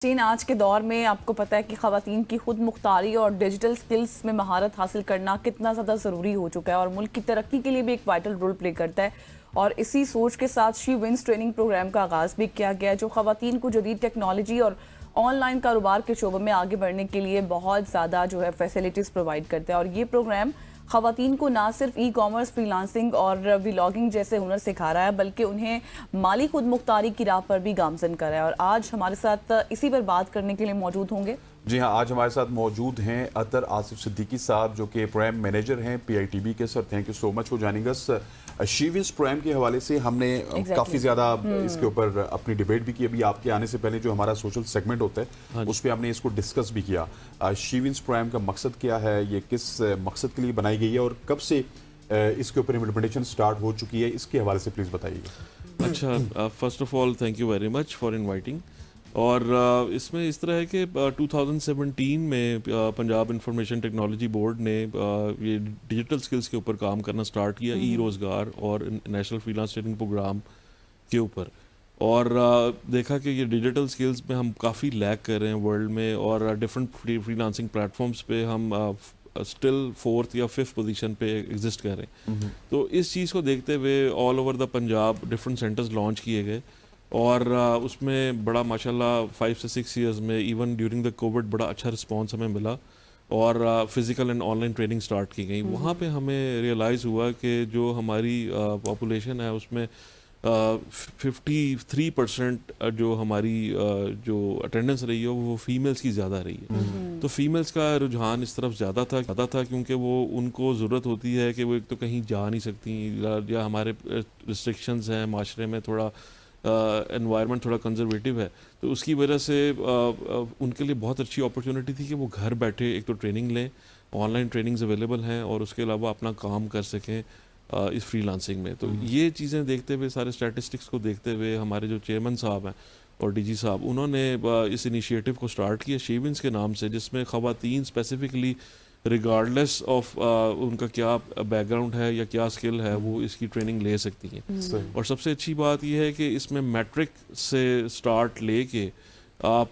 चीन आज के दौर में आपको पता है कि ख़वातीन की खुद मुख्तारी और डिजिटल स्किल्स में महारत हासिल करना कितना ज़्यादा ज़रूरी हो चुका है और मुल्क की तरक्की के लिए भी एक वाइटल रोल प्ले करता है। और इसी सोच के साथ शी विंस ट्रेनिंग प्रोग्राम का आगाज़ भी किया गया है, जो ख़वातीन को जदीद टेक्नोलॉजी और ऑनलाइन कारोबार के शोबे में आगे बढ़ने के लिए बहुत ज़्यादा जो है फैसिलिटीज़ प्रोवाइड करता है। और ये प्रोग्राम ख़वातीन को ना सिर्फ ई कॉमर्स, फ्रीलांसिंग और व्लॉगिंग जैसे हुनर सिखा रहा है, बल्कि उन्हें माली खुद मुख्तारी की राह पर भी गामजन कर रहा है। और आज हमारे साथ इसी पर बात करने के लिए मौजूद होंगे। जी हाँ, आज हमारे साथ मौजूद हैं अतर आसिफ सिद्दीकी साहब, जो कि प्रोग्राम मैनेजर हैं PITB के। Sir, thank you so much for joining us. She Wins program के हवाले से हमने काफ़ी ज़्यादा इसके ऊपर अपनी डिबेट भी की। अभी आपके आने से पहले जो हमारा सोशल सेगमेंट होता है उस पर हमने इसको डिस्कस भी किया। शी विंस प्रोग्राम का मकसद क्या है, ये किस मकसद के लिए बनाई गई है और कब से इसके ऊपर इम्प्लीमेंटेशन स्टार्ट हो चुकी है, इसके हवाले से प्लीज़ बताइएगा। अच्छा, first of all thank you very much for inviting. और इसमें इस तरह है कि 2017 में पंजाब इंफॉर्मेशन टेक्नोलॉजी बोर्ड ने ये डिजिटल स्किल्स के ऊपर काम करना स्टार्ट किया, ई रोज़गार और नेशनल फ्रीलांस ट्रेनिंग प्रोग्राम के ऊपर। और देखा कि ये डिजिटल स्किल्स में हम काफ़ी लैग कर रहे हैं वर्ल्ड में, और डिफरेंट फ्रीलांसिंग प्लेटफॉर्म्स पे हम स्टिल 4th या 5th पोजीशन पे एग्जिस्ट कर रहे हैं। तो इस चीज़ को देखते हुए all over the Punjab different centres launch किए गए, और उसमें बड़ा माशाल्लाह 5 से 6 इयर्स में इवन ड्यूरिंग द कोविड बड़ा अच्छा रिस्पांस हमें मिला, और physical and online training start की गई। वहाँ पे हमें रियलाइज़ हुआ कि जो हमारी पॉपुलेशन है उसमें 53% जो हमारी जो अटेंडेंस रही है वो फीमेल्स की ज़्यादा रही है। तो फीमेल्स का रुझान इस तरफ ज़्यादा था क्योंकि वो उनको ज़रूरत होती है कि वो एक तो कहीं जा नहीं सकती, या हमारे रिस्ट्रिक्शंस हैं माशरे में, थोड़ा एनवायरनमेंट थोड़ा कंजर्वेटिव है, तो उसकी वजह से उनके लिए बहुत अच्छी अपॉर्चुनिटी थी कि वो घर बैठे एक तो ट्रेनिंग लें, ऑनलाइन ट्रेनिंग्स अवेलेबल हैं, और उसके अलावा अपना काम कर सकें इस फ्रीलांसिंग में। तो ये चीज़ें देखते हुए, सारे स्टैटिस्टिक्स को देखते हुए, हमारे जो चेयरमैन साहब हैं और DG साहब, उन्होंने इस इनिशिएटिव को स्टार्ट किया शी विंस के नाम से, जिसमें ख़वातीन स्पेसिफिकली रिगार्डलेस ऑफ उनका क्या बैकग्राउंड है या क्या स्किल है, वो इसकी ट्रेनिंग ले सकती हैं। और सबसे अच्छी बात यह है कि इसमें मैट्रिक से स्टार्ट लेके आप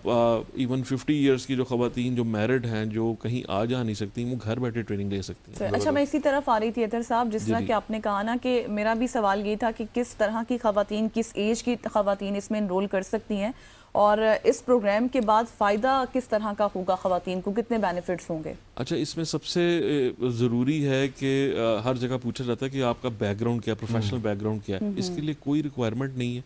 इवन 50 इयर्स की जो ख़वातीन जो मैरिड हैं, जो कहीं आ जा नहीं सकती, वो घर बैठे ट्रेनिंग ले सकती हैं। अच्छा, मैं इसी तरफ आ रही थी अतर साहब, जिस तरह कि आपने कहा ना कि मेरा भी सवाल ये था कि किस तरह की ख़वातीन, किस एज की ख़वातीन इसमें इनरोल कर सकती हैं, और इस प्रोग्राम के बाद फ़ायदा किस तरह का होगा, ख़वातीन को कितने बेनिफिट्स होंगे? अच्छा, इसमें सबसे ज़रूरी है कि हर जगह पूछा जाता है कि आपका बैकग्राउंड क्या है, प्रोफेशनल बैकग्राउंड क्या है। इसके लिए कोई रिक्वायरमेंट नहीं है,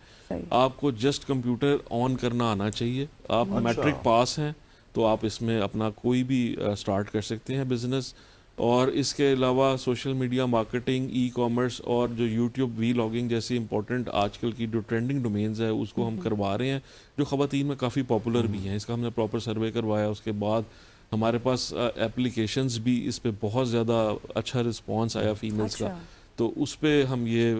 आपको जस्ट कंप्यूटर ऑन करना आना चाहिए। आप मैट्रिक पास हैं तो आप इसमें अपना कोई भी स्टार्ट कर सकते हैं बिजनेस। और इसके अलावा social media marketing, e commerce और जो यूट्यूब व्लॉगिंग जैसी इंपॉर्टेंट आजकल की जो ट्रेंडिंग डोमेन्स है उसको हम करवा रहे हैं, जो ख़वातीन में काफ़ी पॉपुलर भी हैं। इसका हमने प्रॉपर सर्वे करवाया, उसके बाद हमारे पास एप्लीकेशंस भी इस पे बहुत ज़्यादा अच्छा रिस्पांस आया फीमेल्स का, तो उस पे हम ये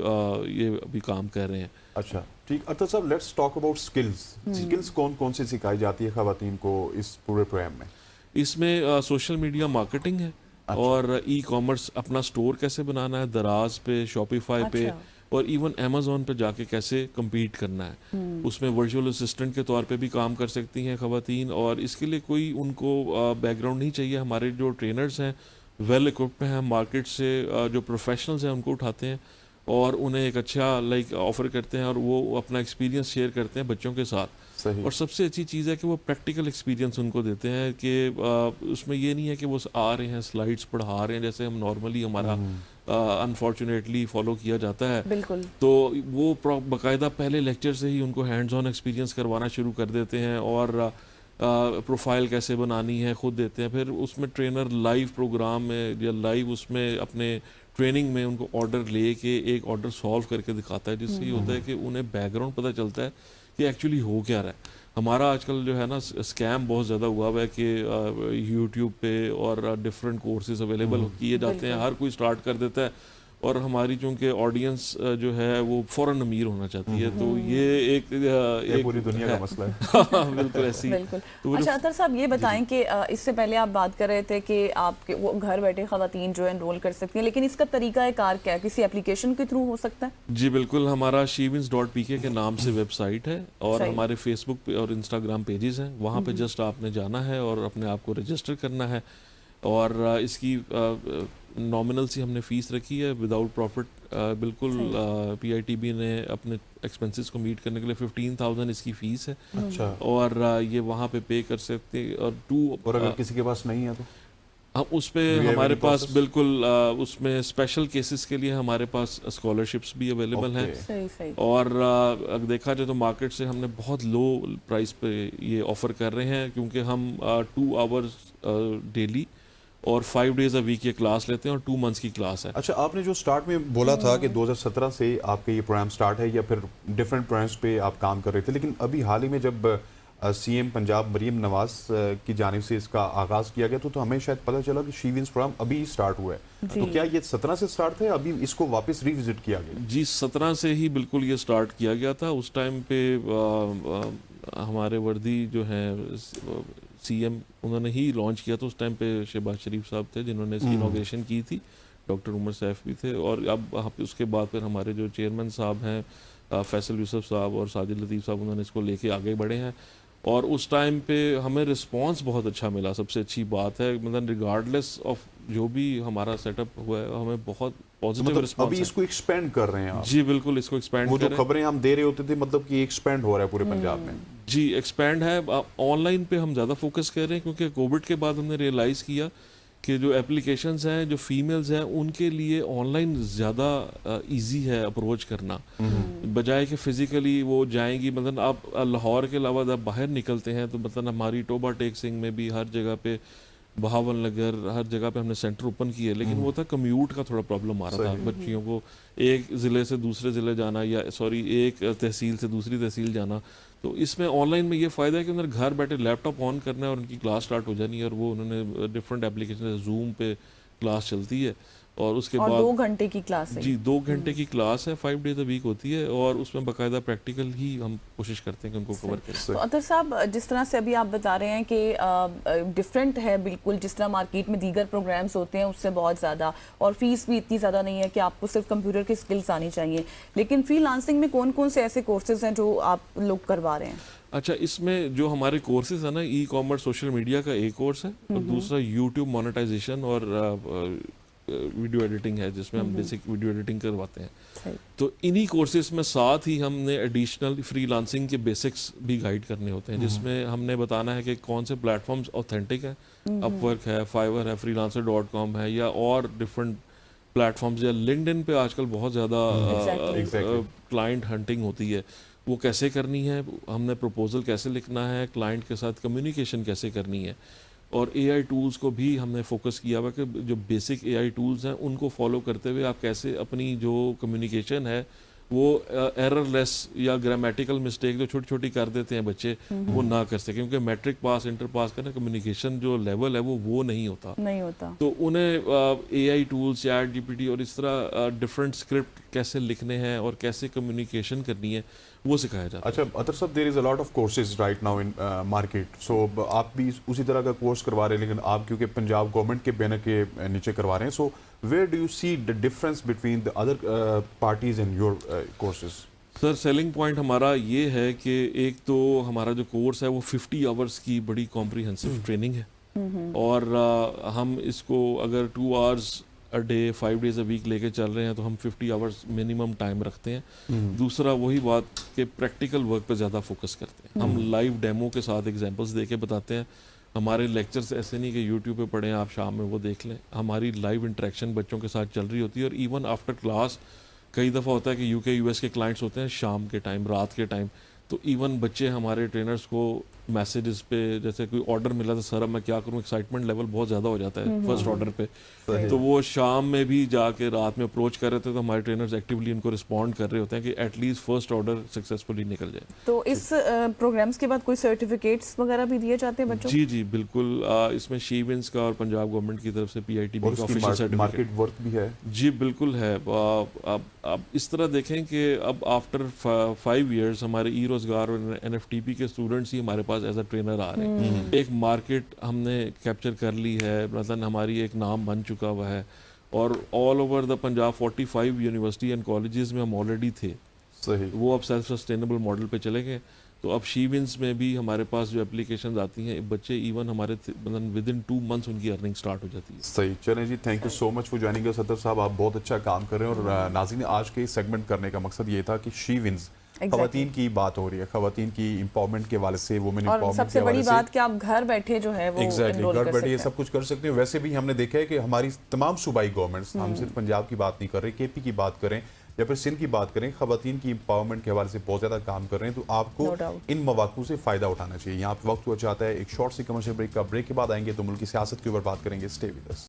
अभी काम कर रहे हैं। अच्छा, ठीक। अतर साहब, let's talk about skills. Skills कौन कौन सी सिखाई जाती है ख़वातीन को इस पूरे प्रोग्राम में? इसमें सोशल मीडिया मार्केटिंग है, और ई कॉमर्स, अपना स्टोर कैसे बनाना है दराज पे, शॉपिफाई पे, और इवन अमेज़ॉन पे जाके कैसे कम्पीट करना है। उसमें वर्चुअल असिस्टेंट के तौर पे भी काम कर सकती हैं ख़वातीन, और इसके लिए कोई उनको बैकग्राउंड नहीं चाहिए। हमारे जो ट्रेनर्स हैं वेल इक्विप्ड हैं, मार्केट से जो प्रोफेशनल्स हैं उनको उठाते हैं और उन्हें एक अच्छा ऑफ़र करते हैं, और वो अपना एक्सपीरियंस शेयर करते हैं बच्चों के साथ। और सबसे अच्छी चीज़ है कि वो प्रैक्टिकल एक्सपीरियंस उनको देते हैं, कि उसमें ये नहीं है कि वो आ रहे हैं स्लाइड्स पढ़ा रहे हैं जैसे हम नॉर्मली हमारा अनफॉर्चुनेटली फॉलो किया जाता है। बिल्कुल। तो वो बाकायदा पहले लेक्चर से ही उनको हैंड्स ऑन एक्सपीरियंस करवाना शुरू कर देते हैं, और प्रोफाइल कैसे बनानी है खुद देते हैं। फिर उसमें ट्रेनर लाइव प्रोग्राम में या लाइव उसमें अपने ट्रेनिंग में उनको ऑर्डर लेके एक ऑर्डर सॉल्व करके दिखाता है, जिससे ये होता है कि उन्हें बैकग्राउंड पता चलता है कि एक्चुअली हो क्या रहा है। हमारा आजकल जो है ना स्कैम बहुत ज़्यादा हुआ हुआ है कि यूट्यूब पे और डिफरेंट कोर्सेज अवेलेबल किए जाते हैं, हर कोई स्टार्ट कर देता है और हमारी चूंकि ऑडियंस जो है वो फौरन अमीर होना चाहती है, तो ये एक पूरी दुनिया है। का मसला है। हाँ, बिल्कुल ऐसी। बिल्कुल। तो वो जो अच्छा अतर साहब, ये बताएं कि इससे पहले आप बात कर रहे थे कि आपके वो घर बैठे खवातीन जो है एनरोल कर सकती हैं, लेकिन इसका तरीका कार क्या है? किसी एप्लीकेशन के थ्रू हो सकता है? जी बिल्कुल, हमारा shevins.pk के नाम से वेबसाइट है और सही। हमारे फेसबुक पे और इंस्टाग्राम पेजेस हैं, वहाँ पे जस्ट आपने जाना है और अपने आप को रजिस्टर करना है। और इसकी नॉमिनल सी हमने फ़ीस रखी है विदाउट प्रॉफिट। बिल्कुल PITB ने अपने एक्सपेंसेस को मीट करने के लिए 15,000 इसकी फ़ीस है। अच्छा, और ये वहाँ पे पे कर सकते हैं। और अगर किसी के पास नहीं है तो हम उस पे Do you have हमारे any पास process? बिल्कुल उसमें स्पेशल केसेस के लिए हमारे पास स्कॉलरशिप्स भी अवेलेबल हैं। Okay. सही सही। और अगर देखा जाए तो मार्केट से हमने बहुत लो प्राइस पे ये ऑफ़र कर रहे हैं, क्योंकि हम 2 आवर्स डेली और 5 डेज अ वीक ये क्लास लेते हैं और 2 मंथ्स की क्लास है। अच्छा, आपने जो स्टार्ट में बोला था कि 2017 से आपका ये प्रोग्राम स्टार्ट है या फिर डिफरेंट प्रोग्राम्स पे आप काम कर रहे थे, लेकिन अभी हाल ही में जब CM पंजाब मरीम नवाज की जानिब से इसका आगाज किया गया तो हमें शायद पता चला कि शी विन्स प्रोग्राम अभी स्टार्ट हुआ है। जी। तो क्या ये 17 से स्टार्ट था या अभी इसको वापस रिविजिट किया गया? जी 17 से ही बिल्कुल ये स्टार्ट किया गया था। उस टाइम पे हमारे वर्दी जो हैं CM उन्होंने ही लॉन्च किया था। उस टाइम पे शहबाज शरीफ साहब थे जिन्होंने इसकी इनॉग्रेशन की थी, डॉक्टर उमर सैफ भी थे, और अब उसके बाद फिर हमारे जो चेयरमैन साहब हैं फैसल यूसुफ साहब और साजिद लतीफ़ साहब, उन्होंने इसको लेके आगे बढ़े हैं। और उस टाइम पे हमें रिस्पांस बहुत अच्छा मिला। सबसे अच्छी बात है, मतलब रिगार्डलेस ऑफ जो भी हमारा सेटअप हुआ है, हमें बहुत पॉजिटिव मतलब रिस्पांस अभी है। इसको एक्सपेंड कर रहे हैं आप? जी बिल्कुल, इसको एक्सपैंड वो जो करें। खबरें हम दे रहे होते थे, मतलब कि एक्सपेंड हो रहा है पूरे पंजाब में। जी एक्सपैंड है। ऑनलाइन पे हम ज़्यादा फोकस कर रहे हैं, क्योंकि कोविड के बाद हमने रियलाइज़ किया कि जो एप्लीकेशंस हैं, जो फीमेल्स हैं, उनके लिए ऑनलाइन ज़्यादा इजी है अप्रोच करना, बजाय कि फ़िज़िकली वो जाएंगी। मतलब आप लाहौर के अलावा जब बाहर निकलते हैं तो मतलब हमारी टोबा टेक सिंह में भी हर जगह पे, बहावल नगर, हर जगह पे हमने सेंटर ओपन किए, लेकिन वो था कम्यूट का थोड़ा प्रॉब्लम आ रहा था। बच्चियों को एक ज़िले से दूसरे ज़िले जाना, या सॉरी एक तहसील से दूसरी तहसील जाना। तो इसमें ऑनलाइन में ये फ़ायदा है कि उन्हें घर बैठे लैपटॉप ऑन करना है और उनकी क्लास स्टार्ट हो जानी है। और वो उन्होंने डिफरेंट एप्लीकेशन से जूम पे क्लास चलती है, और उसके और बाद 2 घंटे की क्लास है। जी 2 घंटे की क्लास है, 5 डेज अ वीक होती है, और उसमें बाकायदा प्रैक्टिकल ही हम कोशिश करते हैं कि उनको कवर करें। तो अतर साहब, जिस तरह से अभी आप बता रहे हैं कि डिफरेंट है बिल्कुल, जिस तरह मार्केट में दीगर प्रोग्राम्स होते हैं उससे बहुत ज़्यादा, और फीस भी इतनी ज़्यादा नहीं है कि आपको सिर्फ कंप्यूटर की स्किल्स आनी चाहिए, लेकिन फ्रीलांसिंग में कौन कौन से ऐसे कोर्सेज हैं जो आप लोग करवा रहे हैं? अच्छा, इसमें जो हमारे कोर्सेज है ना, ई-कॉमर्स सोशल मीडिया का एक कोर्स है, और दूसरा यूट्यूब मोनेटाइजेशन और वीडियो एडिटिंग है, जिसमें हम बेसिक वीडियो एडिटिंग करवाते हैं। सही। तो इन्हीं कोर्सेज में साथ ही हमने एडिशनल फ्रीलांसिंग के बेसिक्स भी गाइड करने होते हैं, जिसमें हमने बताना है कि कौन से प्लेटफॉर्म्स ऑथेंटिक हैं। अपवर्क है, फाइवर है, freelancer.com है, या और डिफरेंट प्लेटफॉर्म्स, या लिंक्डइन पे आजकल बहुत ज़्यादा Exactly. क्लाइंट हंटिंग होती है। वो कैसे करनी है, हमने प्रपोजल कैसे लिखना है, क्लाइंट के साथ कम्युनिकेशन कैसे करनी है, और AI टूल्स को भी हमने फोकस किया हुआ कि जो बेसिक AI टूल्स हैं उनको फॉलो करते हुए आप कैसे अपनी जो कम्युनिकेशन है वो एररलेस या ग्रामेटिकल मिस्टेक जो छोटी छोटी कर देते हैं बच्चे, वो ना कर सके, क्योंकि मैट्रिक पास इंटर पास का ना कम्युनिकेशन जो लेवल है वो नहीं होता। नहीं होता। तो उन्हें AI टूल्स, ChatGPT और इस तरह डिफरेंट स्क्रिप्ट कैसे लिखने हैं और कैसे कम्युनिकेशन करनी है वो सिखाया जाता है। अच्छा अतर साहब, there is a lot of courses right now in market, so आप भी उसी तरह का कोर्स करवा रहे हैं, लेकिन आप क्योंकि पंजाब गवर्नमेंट के बैनर के नीचे करवा रहे हैं, so where do you see the difference between the other parties and your courses? Sir selling point हमारा ये है कि एक तो हमारा जो कोर्स है वो 50 आवर्स की बड़ी कॉम्प्रिहेंसिव ट्रेनिंग है, और हम इसको अगर 2 hours a day 5 days a week लेके चल रहे हैं तो हम 50 आवर्स मिनिमम टाइम रखते हैं। दूसरा वही बात कि प्रैक्टिकल वर्क पे ज़्यादा फोकस करते हैं। हम लाइव डेमो के साथ एग्जांपल्स दे के बताते हैं। हमारे लेक्चर्स ऐसे नहीं कि यूट्यूब पे पढ़ें आप, शाम में वो देख लें। हमारी लाइव इंटरेक्शन बच्चों के साथ चल रही होती है, और इवन आफ्टर क्लास कई दफ़ा होता है कि UK US के क्लाइंट्स होते हैं शाम के टाइम, रात के टाइम, तो इवन बच्चे हमारे ट्रेनर्स को मैसेजेस पे, जैसे कोई ऑर्डर मिला तो सर अब मैं क्या करूं, एक्साइटमेंट लेवल बहुत ज़्यादा हो जाता है फर्स्ट ऑर्डर पे। तो वो शाम में भी जाके रात में अप्रोच कर रहे थे, तो हमारे ट्रेनर्स एक्टिवली उनको रिस्पॉन्ड कर रहे होते हैं कि एटलीस्ट फर्स्ट ऑर्डर सक्सेसफुली निकल जाए। तो इस प्रोग्राम्स के बाद कोई सर्टिफिकेट्स वगैरह भी दिए जाते हैं बच्चों को? जी जी बिल्कुल, इसमें शीविंस का और पंजाब गवर्नमेंट की तरफ से PITB और का उसकी ऑफिशियल सर्टिफिकेट। मार्केट वर्थ भी है। जी बिल्कुल है। अब इस तरह देखें कि अब आफ्टर 5 इयर्स हमारे ई रोजगार और NFTP के स्टूडेंट्स ही हमारे पास एज अ ट्रेनर आ रहे हैं। एक मार्केट हमने कैप्चर कर ली है, मतलब हमारी एक नाम बन चुका हुआ है, और all over the Punjab 45 university and colleges में हम ऑलरेडी थे। सही। वो अब सेल्फ सस्टेनेबल मॉडल पे चले गए। तो अब शीविंस में भी हमारे पास जो एप्लीकेशंस आती हैं, बच्चे इवन हमारे मतलब विद इन 2 मंथ्स उनकी अर्निंग स्टार्ट हो जाती है। सही। चलें जी, thank you so much for joining us Athar साहब, आप बहुत अच्छा काम कर रहे हैं। और नाज़रीन, आज के सेगमेंट करने का मकसद ये था कि शी विंस, खवातीन की बात हो रही है, खवातीन की एम्पावरमेंट के हवाले से, वुमेन और एम्पावरमेंट सबसे के बड़ी हवाले से। बात कि आप घर बैठे जो है वो एग्जैक्टली, घर बैठे ये कर सब कुछ कर सकते हैं। वैसे भी हमने देखा है कि हमारी तमाम सूबाई गवर्नमेंट्स, हम सिर्फ पंजाब की बात नहीं कर रहे, KP की बात करें या फिर सिंध की बात करें, खवातीन की एम्पावरमेंट के हवाले से बहुत ज़्यादा काम कर रहे हैं। तो आपको No doubt. इन मौक़ों से फ़ायदा उठाना चाहिए। यहाँ पे वक्त हुआ चाहता है एक शॉर्ट सी कमर्शियल ब्रेक का। ब्रेक के बाद आएंगे तो मुल्क की सियासत के ऊपर बात करेंगे। Stay with us.